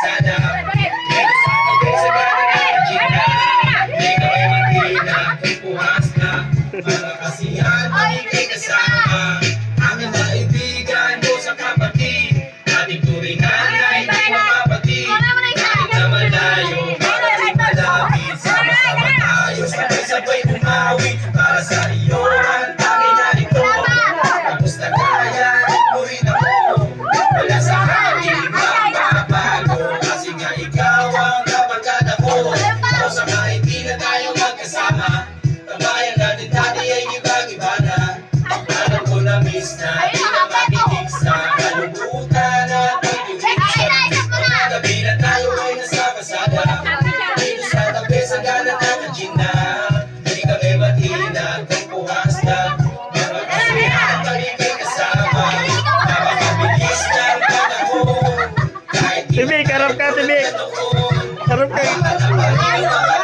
kalsada. Dito sa tabi sa gana di kami matina kung puhas na. Para kasiyahan kami kay kasama. Aming kaibigan mo sa kapatid. Ating turingan na hindi mo kapatid. Kahit na malayo, marating malapit. Sama-sama tayo, sabay-sabay umawi. Para sa iyo ang tanging narito. Tapos na kaya, mo rin ako. Wala sa akin, magbabago. Kasi nga ikaw ang kapagkada ko. Ako sa kaibigan tayo magkasama. Kabayan natin dati ay ibang-iba na. Alam ko na miss na, di na makinig sa kalubutan at pag-ibig. Pagkagabi na tayo ay nasa pasada. Dito sa tabi sa gana at ang Gina. Di kami matinag kung puhas na. Mga kasiyahan kami kay kasama. Napakabilis ng panahon. Kahit di Tibik, harap ka, Tibik. Harap ka. na